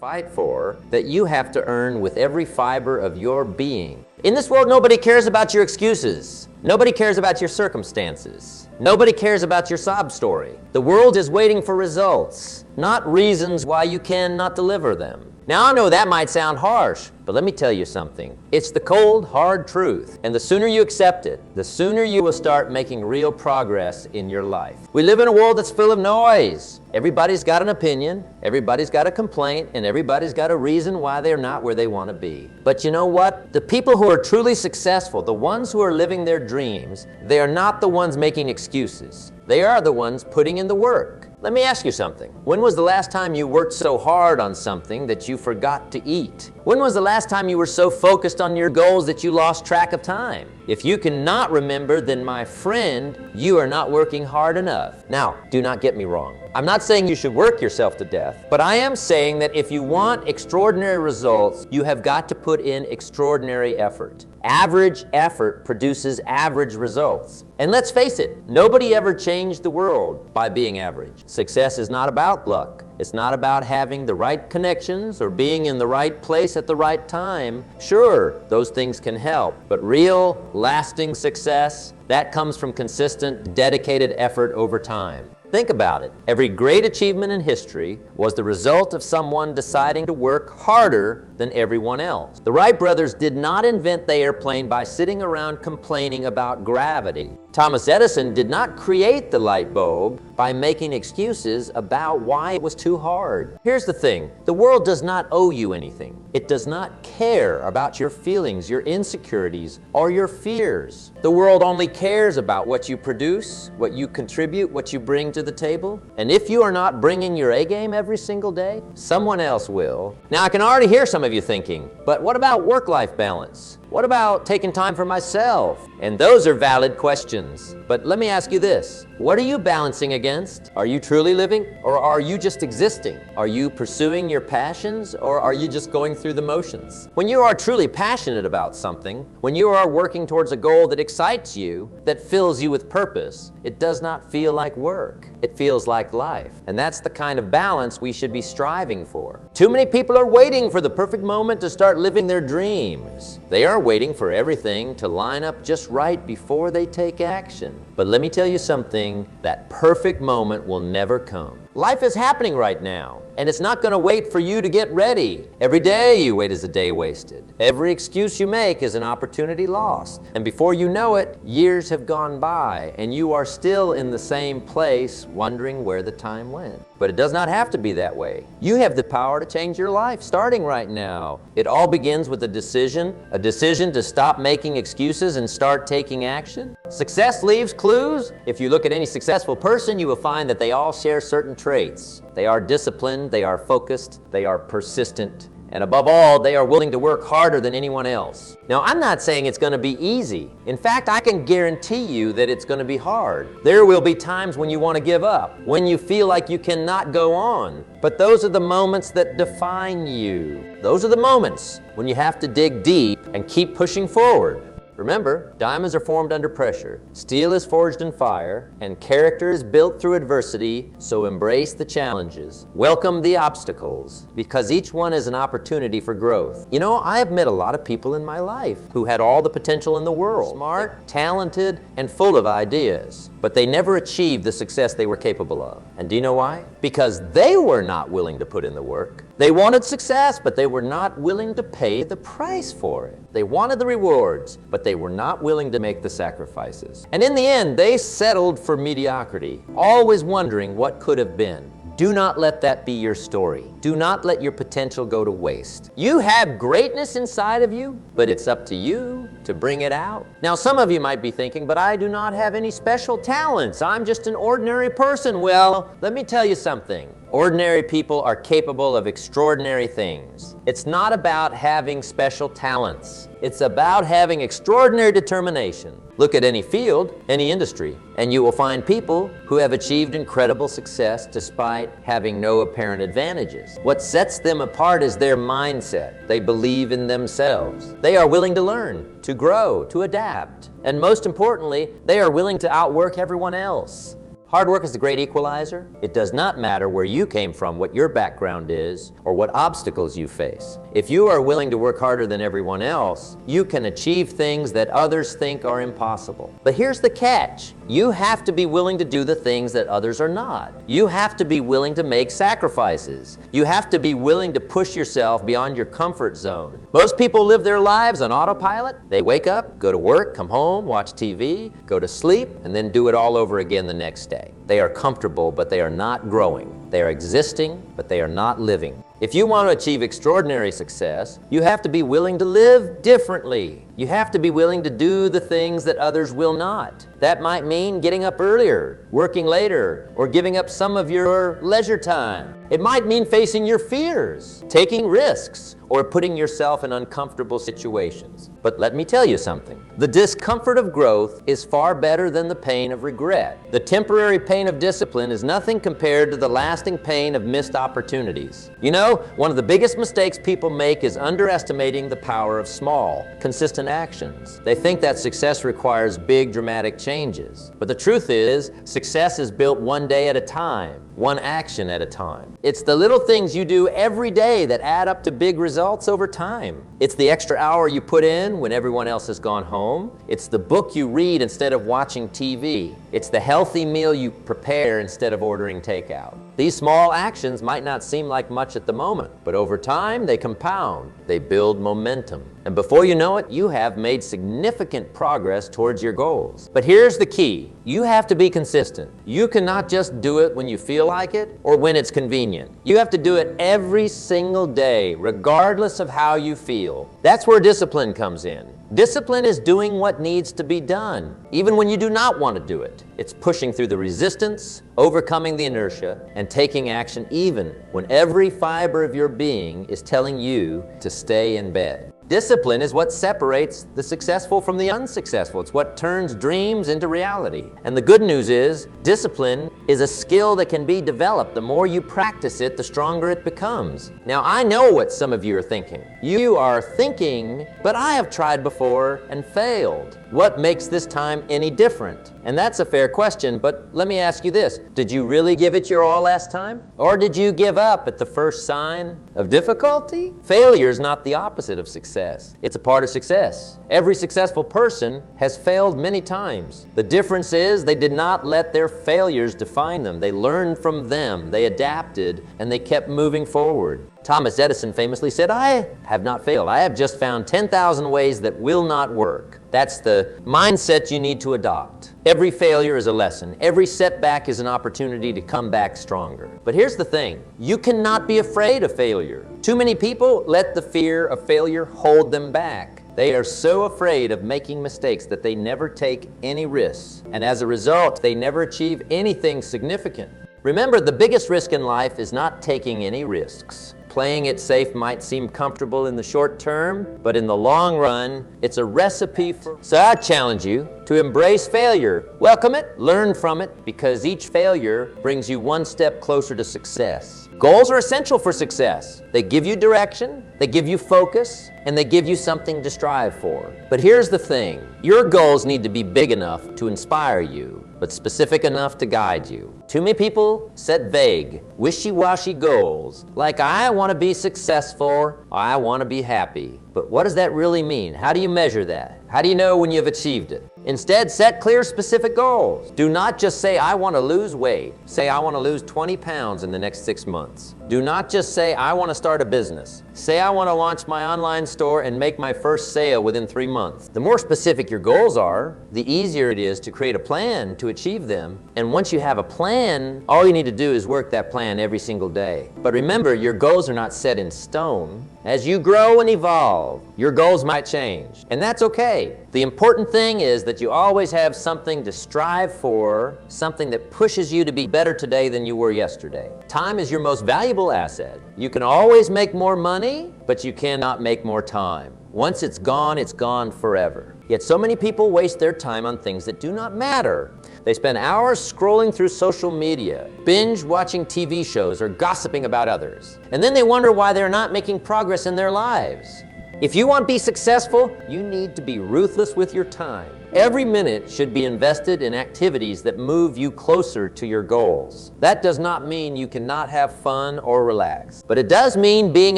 fight for, that you have to earn with every fiber of your being. In this world, nobody cares about your excuses. Nobody cares about your circumstances. Nobody cares about your sob story. The world is waiting for results, not reasons why you cannot deliver them. Now, I know that might sound harsh, but let me tell you something. It's the cold, hard truth. And the sooner you accept it, the sooner you will start making real progress in your life. We live in a world that's full of noise. Everybody's got an opinion, everybody's got a complaint, and everybody's got a reason why they're not where they want to be. But you know what? The people who are truly successful, the ones who are living their dreams, they are not the ones making excuses. They are the ones putting in the work. Let me ask you something. When was the last time you worked so hard on something that you forgot to eat? When was the last time you were so focused on your goals that you lost track of time? If you cannot remember, then my friend, you are not working hard enough. Now, do not get me wrong. I'm not saying you should work yourself to death, but I am saying that if you want extraordinary results, you have got to put in extraordinary effort. Average effort produces average results. And let's face it, nobody ever changed the world by being average. Success is not about luck. It's not about having the right connections or being in the right place at the right time. Sure, those things can help, but real, lasting success, that comes from consistent, dedicated effort over time. Think about it. Every great achievement in history was the result of someone deciding to work harder than everyone else. The Wright brothers did not invent the airplane by sitting around complaining about gravity. Thomas Edison did not create the light bulb by making excuses about why it was too hard. Here's the thing, the world does not owe you anything. It does not care about your feelings, your insecurities, or your fears. The world only cares about what you produce, what you contribute, what you bring to the table. And if you are not bringing your A game every single day, someone else will. Now, I can already hear some of you thinking, but what about work-life balance? What about taking time for myself? And those are valid questions. But let me ask you this. What are you balancing against? Are you truly living, or are you just existing? Are you pursuing your passions, or are you just going through the motions? When you are truly passionate about something, when you are working towards a goal that excites you, that fills you with purpose, it does not feel like work. It feels like life. And that's the kind of balance we should be striving for. Too many people are waiting for the perfect moment to start living their dreams. They are waiting for everything to line up just right before they take action. But let me tell you something, that perfect moment will never come. Life is happening right now, and it's not going to wait for you to get ready. Every day you wait is a day wasted. Every excuse you make is an opportunity lost. And before you know it, years have gone by, and you are still in the same place wondering where the time went. But it does not have to be that way. You have the power to change your life starting right now. It all begins with a decision to stop making excuses and start taking action. Success leaves clues. If you look at any successful person, you will find that they all share certain traits. They are disciplined, they are focused, they are persistent, and above all, they are willing to work harder than anyone else. Now, I'm not saying it's going to be easy. In fact, I can guarantee you that it's going to be hard. There will be times when you want to give up, when you feel like you cannot go on. But those are the moments that define you. Those are the moments when you have to dig deep and keep pushing forward. Remember, diamonds are formed under pressure, steel is forged in fire, and character is built through adversity, so embrace the challenges. Welcome the obstacles, because each one is an opportunity for growth. You know, I have met a lot of people in my life who had all the potential in the world, smart, talented, and full of ideas, but they never achieved the success they were capable of. And do you know why? Because they were not willing to put in the work. They wanted success, but they were not willing to pay the price for it. They wanted the rewards, but they were not willing to make the sacrifices. And in the end, they settled for mediocrity, always wondering what could have been. Do not let that be your story. Do not let your potential go to waste. You have greatness inside of you, but it's up to you to bring it out. Now, some of you might be thinking, but I do not have any special talents. I'm just an ordinary person. Well, let me tell you something. Ordinary people are capable of extraordinary things. It's not about having special talents. It's about having extraordinary determination. Look at any field, any industry, and you will find people who have achieved incredible success despite having no apparent advantages. What sets them apart is their mindset. They believe in themselves. They are willing to learn, to grow, to adapt. And most importantly, they are willing to outwork everyone else. Hard work is the great equalizer. It does not matter where you came from, what your background is, or what obstacles you face. If you are willing to work harder than everyone else, you can achieve things that others think are impossible. But here's the catch. You have to be willing to do the things that others are not. You have to be willing to make sacrifices. You have to be willing to push yourself beyond your comfort zone. Most people live their lives on autopilot. They wake up, go to work, come home, watch TV, go to sleep, and then do it all over again the next day. They are comfortable, but they are not growing. They are existing, but they are not living. If you want to achieve extraordinary success, you have to be willing to live differently. You have to be willing to do the things that others will not. That might mean getting up earlier, working later, or giving up some of your leisure time. It might mean facing your fears, taking risks, or putting yourself in uncomfortable situations. But let me tell you something. The discomfort of growth is far better than the pain of regret. The temporary pain of discipline is nothing compared to the lasting pain of missed opportunities. You know, one of the biggest mistakes people make is underestimating the power of small, consistent actions. They think that success requires big, dramatic changes. But the truth is, success is built one day at a time, one action at a time. It's the little things you do every day that add up to big results over time. It's the extra hour you put in when everyone else has gone home. It's the book you read instead of watching TV. It's the healthy meal you prepare instead of ordering takeout. These small actions might not seem like much at the moment, but over time they compound. They build momentum. And before you know it, you have made significant progress towards your goals. But here's the key. You have to be consistent. You cannot just do it when you feel like it or when it's convenient. You have to do it every single day, regardless of how you feel. That's where discipline comes in. Discipline is doing what needs to be done, even when you do not want to do it. It's pushing through the resistance, overcoming the inertia, and taking action even when every fiber of your being is telling you to stay in bed. Discipline is what separates the successful from the unsuccessful. It's what turns dreams into reality. And the good news is, discipline is a skill that can be developed. The more you practice it, the stronger it becomes. Now, I know what some of you are thinking. You are thinking, but I have tried before and failed. What makes this time any different? And that's a fair question, but let me ask you this. Did you really give it your all last time? Or did you give up at the first sign of difficulty? Failure is not the opposite of success. It's a part of success. Every successful person has failed many times. The difference is they did not let their failures define them. They learned from them, they adapted, and they kept moving forward. Thomas Edison famously said, "I have not failed. I have just found 10,000 ways that will not work." That's the mindset you need to adopt. Every failure is a lesson. Every setback is an opportunity to come back stronger. But here's the thing. You cannot be afraid of failure. Too many people let the fear of failure hold them back. They are so afraid of making mistakes that they never take any risks. And as a result, they never achieve anything significant. Remember, the biggest risk in life is not taking any risks. Playing it safe might seem comfortable in the short term, but in the long run, it's a recipe for... So I challenge you to embrace failure. Welcome it, learn from it, because each failure brings you one step closer to success. Goals are essential for success. They give you direction, they give you focus, and they give you something to strive for. But here's the thing. Your goals need to be big enough to inspire you, but specific enough to guide you. Too many people set vague, wishy-washy goals, like I want to be successful, or I want to be happy. But what does that really mean? How do you measure that? How do you know when you've achieved it? Instead, set clear, specific goals. Do not just say, I want to lose weight. Say, I want to lose 20 pounds in the next 6 months. Do not just say, I want to start a business. Say, I want to launch my online store and make my first sale within 3 months. The more specific your goals are, the easier it is to create a plan to achieve them. And once you have a plan, all you need to do is work that plan every single day. But remember, your goals are not set in stone. As you grow and evolve, your goals might change, and that's okay. The important thing is that you always have something to strive for, something that pushes you to be better today than you were yesterday. Time is your most valuable asset. You can always make more money, but you cannot make more time. Once it's gone forever. Yet so many people waste their time on things that do not matter. They spend hours scrolling through social media, binge watching TV shows, or gossiping about others. And then they wonder why they're not making progress in their lives. If you want to be successful, you need to be ruthless with your time. Every minute should be invested in activities that move you closer to your goals. That does not mean you cannot have fun or relax, but it does mean being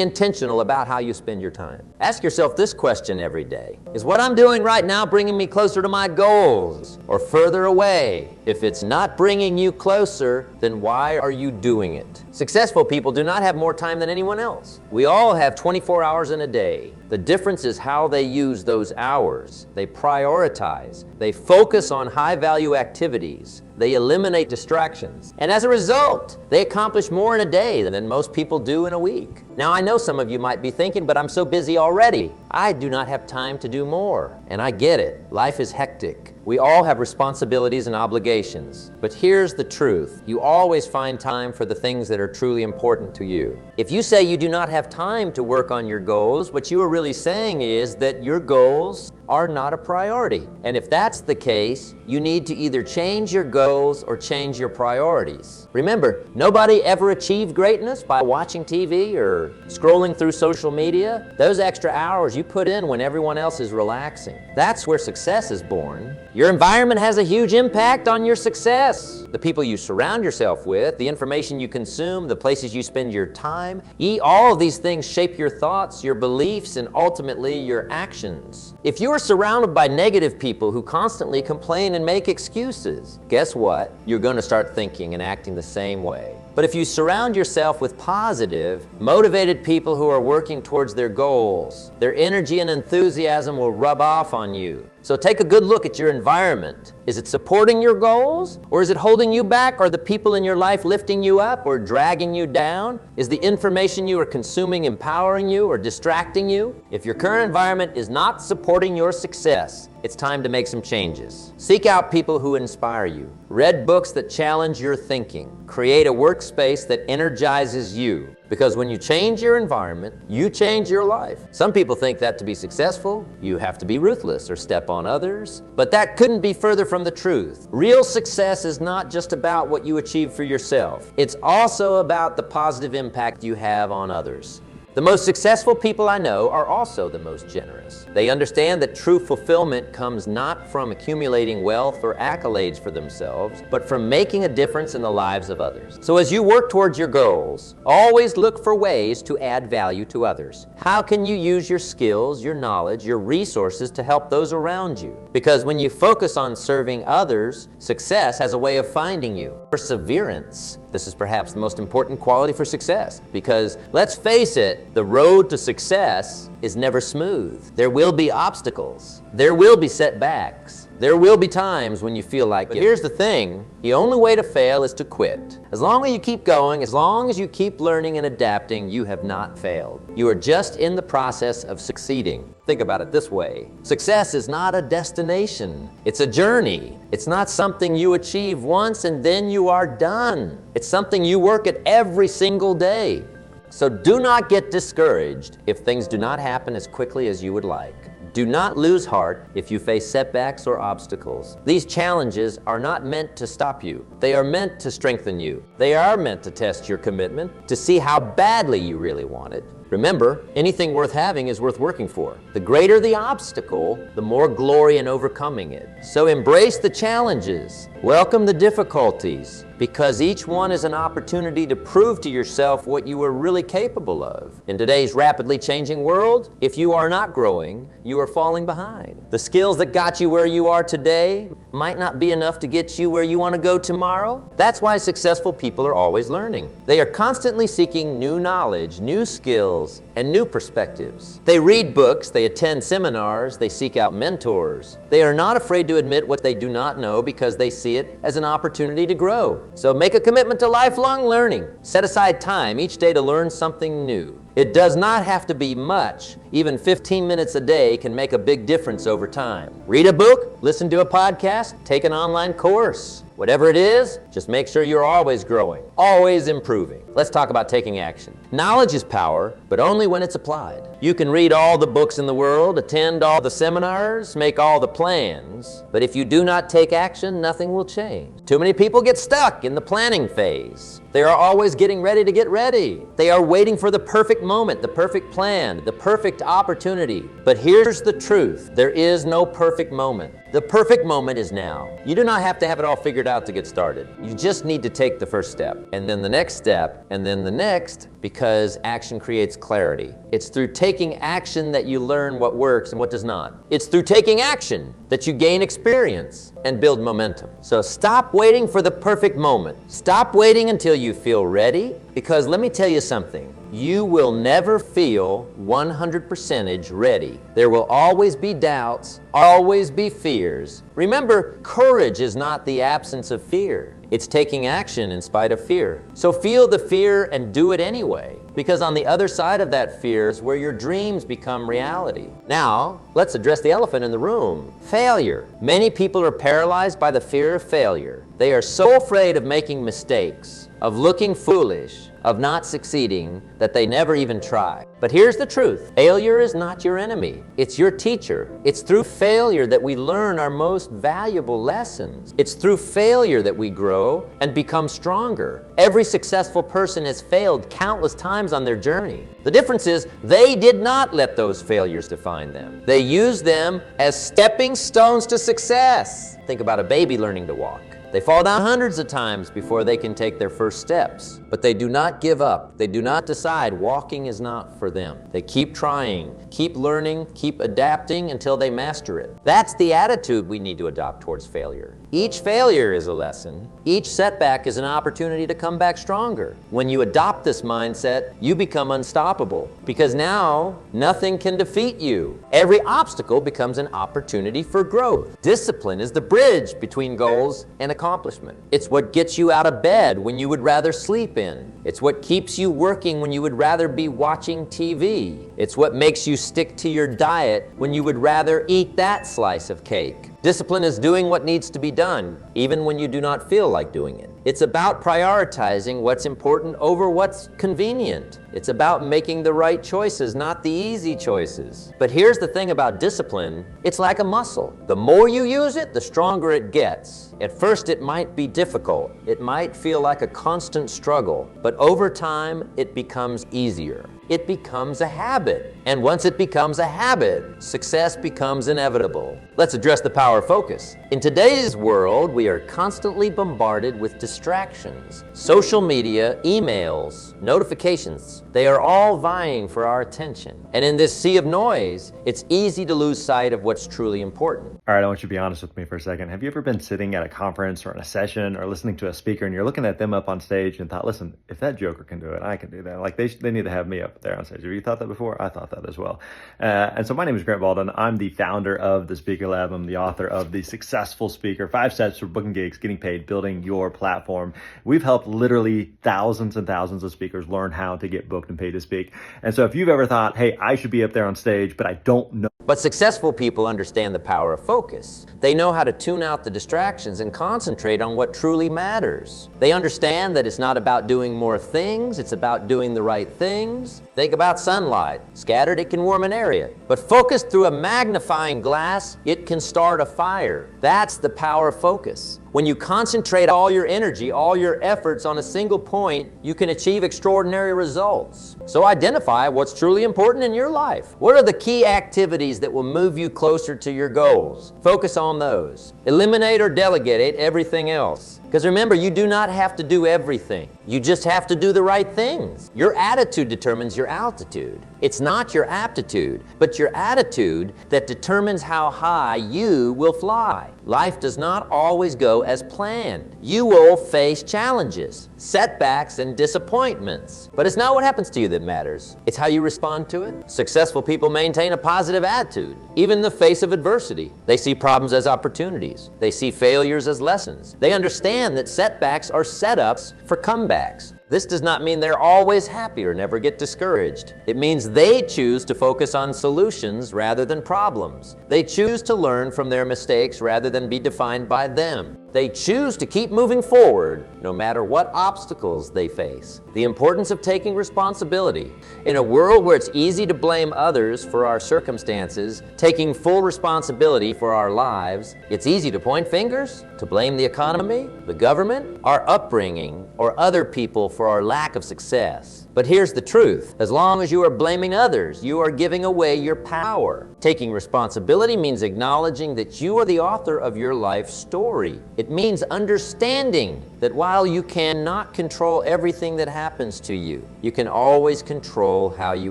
intentional about how you spend your time. Ask yourself this question every day. Is what I'm doing right now bringing me closer to my goals or further away? If it's not bringing you closer, then why are you doing it? Successful people do not have more time than anyone else. We all have 24 hours in a day. The difference is how they use those hours. They prioritize. They focus on high-value activities. They eliminate distractions. And as a result, they accomplish more in a day than most people do in a week. Now, I know some of you might be thinking, but I'm so busy already. I do not have time to do more. And I get it. Life is hectic. We all have responsibilities and obligations. But here's the truth. You always find time for the things that are truly important to you. If you say you do not have time to work on your goals, what you are really saying is that your goals are not a priority. And if that's the case, you need to either change your goals or change your priorities. Remember, nobody ever achieved greatness by watching TV or scrolling through social media. Those extra hours you put in when everyone else is relaxing. That's where success is born. Your environment has a huge impact on your success. The people you surround yourself with, the information you consume, the places you spend your time, all of these things shape your thoughts, your beliefs, and ultimately your actions. If you are surrounded by negative people who constantly complain and make excuses, guess what? You're going to start thinking and acting the same way. But if you surround yourself with positive, motivated people who are working towards their goals, their energy and enthusiasm will rub off on you. So take a good look at your environment. Is it supporting your goals, or is it holding you back? Are the people in your life lifting you up or dragging you down? Is the information you are consuming empowering you or distracting you? If your current environment is not supporting your success, it's time to make some changes. Seek out people who inspire you. Read books that challenge your thinking. Create a workspace that energizes you. Because when you change your environment, you change your life. Some people think that to be successful, you have to be ruthless or step on others. But that couldn't be further from the truth. Real success is not just about what you achieve for yourself. It's also about the positive impact you have on others. The most successful people I know are also the most generous. They understand that true fulfillment comes not from accumulating wealth or accolades for themselves, but from making a difference in the lives of others. So as you work towards your goals, always look for ways to add value to others. How can you use your skills, your knowledge, your resources to help those around you? Because when you focus on serving others, success has a way of finding you. Perseverance. This is perhaps the most important quality for success, because let's face it, the road to success is never smooth. There will be obstacles. There will be setbacks. There will be times when you feel like it. But here's the thing, the only way to fail is to quit. As long as you keep going, as long as you keep learning and adapting, you have not failed. You are just in the process of succeeding. Think about it this way. Success is not a destination. It's a journey. It's not something you achieve once and then you are done. It's something you work at every single day. So do not get discouraged if things do not happen as quickly as you would like. Do not lose heart if you face setbacks or obstacles. These challenges are not meant to stop you. They are meant to strengthen you. They are meant to test your commitment, to see how badly you really want it. Remember, anything worth having is worth working for. The greater the obstacle, the more glory in overcoming it. So embrace the challenges. Welcome the difficulties, because each one is an opportunity to prove to yourself what you are really capable of. In today's rapidly changing world, if you are not growing, you are falling behind. The skills that got you where you are today might not be enough to get you where you want to go tomorrow. That's why successful people are always learning. They are constantly seeking new knowledge, new skills, and new perspectives. They read books, they attend seminars, they seek out mentors. They are not afraid to admit what they do not know because they see it as an opportunity to grow. So make a commitment to lifelong learning. Set aside time each day to learn something new. It does not have to be much. Even 15 minutes a day can make a big difference over time. Read a book, listen to a podcast, take an online course. Whatever it is, just make sure you're always growing, always improving. Let's talk about taking action. Knowledge is power, but only when it's applied. You can read all the books in the world, attend all the seminars, make all the plans, but if you do not take action, nothing will change. Too many people get stuck in the planning phase. They are always getting ready to get ready. They are waiting for the perfect moment, the perfect plan, the perfect opportunity. But here's the truth. There is no perfect moment. The perfect moment is now. You do not have to have it all figured out to get started. You just need to take the first step, and then the next step, and then the next, because action creates clarity. It's through taking action that you learn what works and what does not. It's through taking action that you gain experience and build momentum. So stop waiting for the perfect moment. Stop waiting until you feel ready, because let me tell you something. You will never feel 100% ready. There will always be doubts, always be fears. Remember, courage is not the absence of fear. It's taking action in spite of fear. So feel the fear and do it anyway, because on the other side of that fear is where your dreams become reality. Now, let's address the elephant in the room. Failure. Many people are paralyzed by the fear of failure. They are so afraid of making mistakes, of looking foolish, of not succeeding, that they never even try. But here's the truth. Failure is not your enemy. It's your teacher. It's through failure that we learn our most valuable lessons. It's through failure that we grow and become stronger. Every successful person has failed countless times on their journey. The difference is they did not let those failures define them. They used them as stepping stones to success. Think about a baby learning to walk. They fall down hundreds of times before they can take their first steps, but they do not give up. They do not decide walking is not for them. They keep trying, keep learning, keep adapting until they master it. That's the attitude we need to adopt towards failure. Each failure is a lesson. Each setback is an opportunity to come back stronger. When you adopt this mindset, you become unstoppable, because now nothing can defeat you. Every obstacle becomes an opportunity for growth. Discipline is the bridge between goals and accomplishment. It's what gets you out of bed when you would rather sleep in. It's what keeps you working when you would rather be watching TV. It's what makes you stick to your diet when you would rather eat that slice of cake. Discipline is doing what needs to be done, even when you do not feel like doing it. It's about prioritizing what's important over what's convenient. It's about making the right choices, not the easy choices. But here's the thing about discipline. It's like a muscle. The more you use it, the stronger it gets. At first, it might be difficult. It might feel like a constant struggle. But over time, it becomes easier. It becomes a habit. And once it becomes a habit, success becomes inevitable. Let's address the power of focus. In today's world, we are constantly bombarded with distractions. Social media, emails, notifications, they are all vying for our attention. And in this sea of noise, it's easy to lose sight of what's truly important. All right, I want you to be honest with me for a second. Have you ever been sitting at a conference or in a session or listening to a speaker and you're looking at them up on stage and thought, listen, if that joker can do it, I can do that. Like they need to have me up there on stage. Have you thought that before? I thought that as well. And so my name is Grant Baldwin. I'm the founder of the Speaker Lab. I'm the author of The Successful Speaker, 5 Steps for Booking Gigs, Getting Paid, Building Your Platform. We've helped literally thousands and thousands of speakers learn how to get booked and paid to speak. And so if you've ever thought, hey, I should be up there on stage, but I don't know. But successful people understand the power of focus. They know how to tune out the distractions and concentrate on what truly matters. They understand that it's not about doing more things, it's about doing the right things. Think about sunlight. Scattered, it can warm an area. But focused through a magnifying glass, it can start a fire. That's the power of focus. When you concentrate all your energy, all your efforts on a single point, you can achieve extraordinary results. So identify what's truly important in your life. What are the key activities that will move you closer to your goals? Focus on those. Eliminate or delegate everything else. Because remember, you do not have to do everything. You just have to do the right things. Your attitude determines your altitude. It's not your aptitude, but your attitude that determines how high you will fly. Life does not always go as planned. You will face challenges, setbacks, and disappointments. But it's not what happens to you that matters. It's how you respond to it. Successful people maintain a positive attitude, even in the face of adversity. They see problems as opportunities. They see failures as lessons. They understand that setbacks are setups for comebacks. This does not mean they're always happy or never get discouraged. It means they choose to focus on solutions rather than problems. They choose to learn from their mistakes rather than be defined by them. They choose to keep moving forward no matter what obstacles they face. The importance of taking responsibility. In a world where it's easy to blame others for our circumstances, taking full responsibility for our lives, it's easy to point fingers, to blame the economy, the government, our upbringing, or other people for our lack of success. But here's the truth. As long as you are blaming others, you are giving away your power. Taking responsibility means acknowledging that you are the author of your life story. It means understanding that while you cannot control everything that happens to you, you can always control how you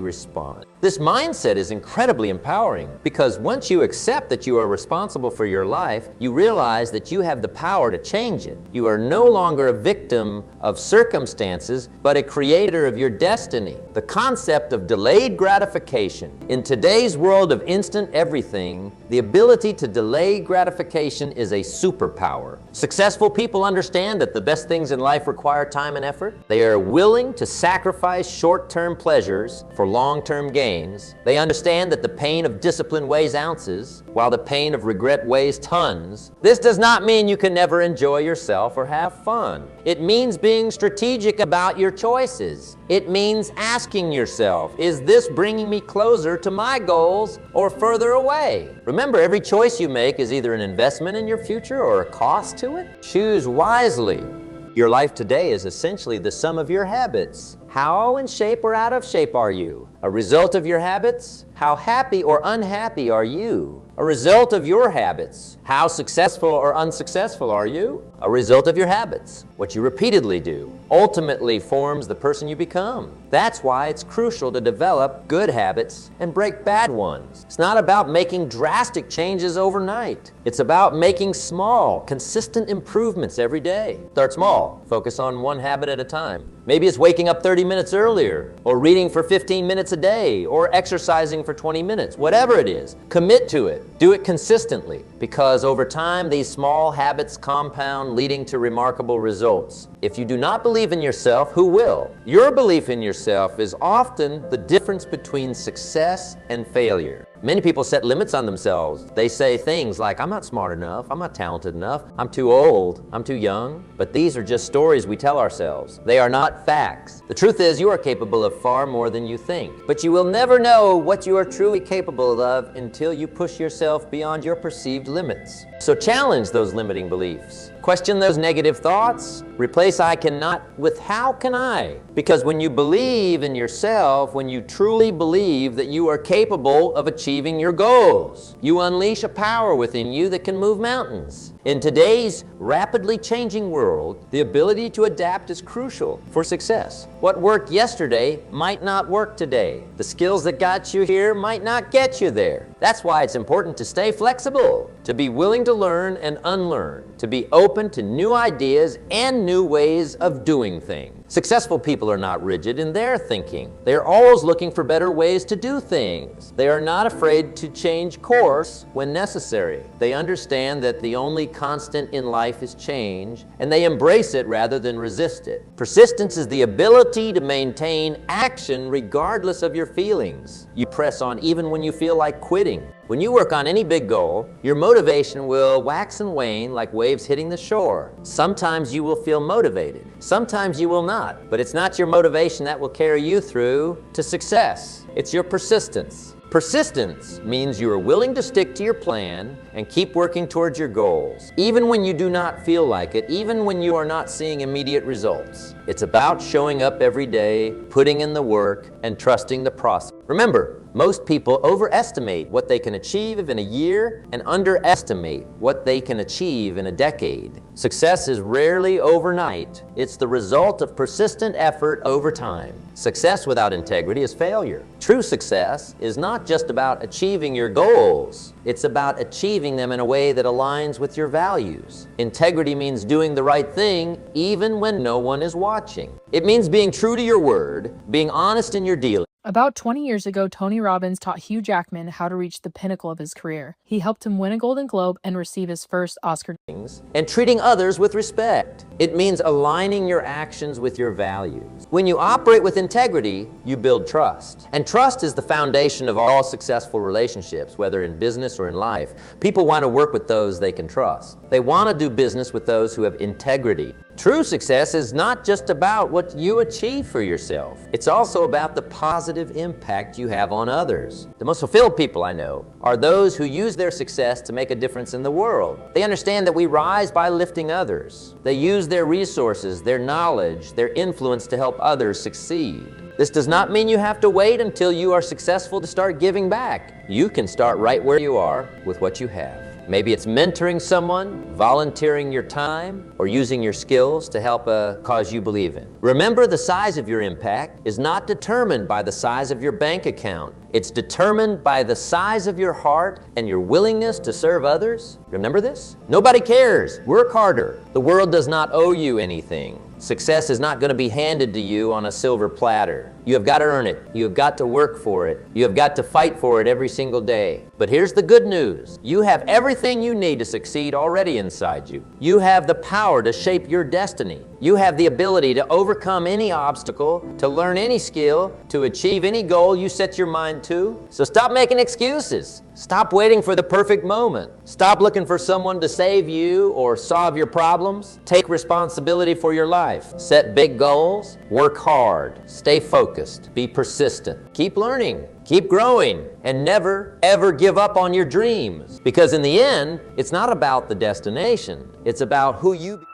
respond. This mindset is incredibly empowering because once you accept that you are responsible for your life, you realize that you have the power to change it. You are no longer a victim of circumstances, but a creator of your destiny. The concept of delayed gratification. In today's world of instant everything, the ability to delay gratification is a superpower. Successful people understand that the best things in life require time and effort. They are willing to sacrifice short-term pleasures for long-term gains. They understand that the pain of discipline weighs ounces, while the pain of regret weighs tons. This does not mean you can never enjoy yourself or have fun. It means being strategic about your choices. It means asking yourself, is this bringing me closer to my goals or further away? Remember, every choice you make is either an investment in your future or a cost to it. Choose wisely. Your life today is essentially the sum of your habits. How in shape or out of shape are you? A result of your habits? How happy or unhappy are you? A result of your habits. How successful or unsuccessful are you? A result of your habits. What you repeatedly do ultimately forms the person you become. That's why it's crucial to develop good habits and break bad ones. It's not about making drastic changes overnight. It's about making small, consistent improvements every day. Start small. Focus on one habit at a time. Maybe it's waking up 30 minutes earlier, or reading for 15 minutes a day, or exercising for 20 minutes. Whatever it is, commit to it. Do it consistently, because over time, these small habits compound, leading to remarkable results. If you do not believe in yourself, who will? Your belief in yourself is often the difference between success and failure. Many people set limits on themselves. They say things like, I'm not smart enough, I'm not talented enough, I'm too old, I'm too young. But these are just stories we tell ourselves. They are not facts. The truth is, you are capable of far more than you think. But you will never know what you are truly capable of until you push yourself beyond your perceived limits. So challenge those limiting beliefs. Question those negative thoughts. Replace I cannot with how can I? Because when you believe in yourself, when you truly believe that you are capable of achieving your goals, you unleash a power within you that can move mountains. In today's rapidly changing world, the ability to adapt is crucial for success. What worked yesterday might not work today. The skills that got you here might not get you there. That's why it's important to stay flexible, to be willing to learn and unlearn, to be open to new ideas and new ways of doing things. Successful people are not rigid in their thinking. They are always looking for better ways to do things. They are not afraid to change course when necessary. They understand that the only constant in life is change, and they embrace it rather than resist it. Persistence is the ability to maintain action regardless of your feelings. You press on even when you feel like quitting. When you work on any big goal, your motivation will wax and wane like waves hitting the shore. Sometimes you will feel motivated, sometimes you will not. But it's not your motivation that will carry you through to success. It's your persistence. Persistence means you are willing to stick to your plan and keep working towards your goals, even when you do not feel like it, even when you are not seeing immediate results. It's about showing up every day, putting in the work, and trusting the process. Remember, most people overestimate what they can achieve in a year and underestimate what they can achieve in a decade. Success is rarely overnight. It's the result of persistent effort over time. Success without integrity is failure. True success is not just about achieving your goals. It's about achieving them in a way that aligns with your values. Integrity means doing the right thing even when no one is watching. It means being true to your word, being honest in your dealings, About 20 years ago, Tony Robbins taught Hugh Jackman how to reach the pinnacle of his career. He helped him win a Golden Globe and receive his first Oscar. And treating others with respect. It means aligning your actions with your values. When you operate with integrity, you build trust. And trust is the foundation of all successful relationships, whether in business or in life. People want to work with those they can trust. They want to do business with those who have integrity. True success is not just about what you achieve for yourself. It's also about the positive impact you have on others. The most fulfilled people I know are those who use their success to make a difference in the world. They understand that we rise by lifting others. They use their resources, their knowledge, their influence to help others succeed. This does not mean you have to wait until you are successful to start giving back. You can start right where you are with what you have. Maybe it's mentoring someone, volunteering your time, or using your skills to help a cause you believe in. Remember, the size of your impact is not determined by the size of your bank account. It's determined by the size of your heart and your willingness to serve others. Remember this? Nobody cares. Work harder. The world does not owe you anything. Success is not going to be handed to you on a silver platter. You have got to earn it. You have got to work for it. You have got to fight for it every single day. But here's the good news. You have everything you need to succeed already inside you. You have the power to shape your destiny. You have the ability to overcome any obstacle, to learn any skill, to achieve any goal you set your mind to. So stop making excuses. Stop waiting for the perfect moment. Stop looking for someone to save you or solve your problems. Take responsibility for your life. Set big goals. Work hard. Stay focused. Be persistent. Keep learning. Keep growing. And never, ever give up on your dreams. Because in the end, it's not about the destination. It's about who you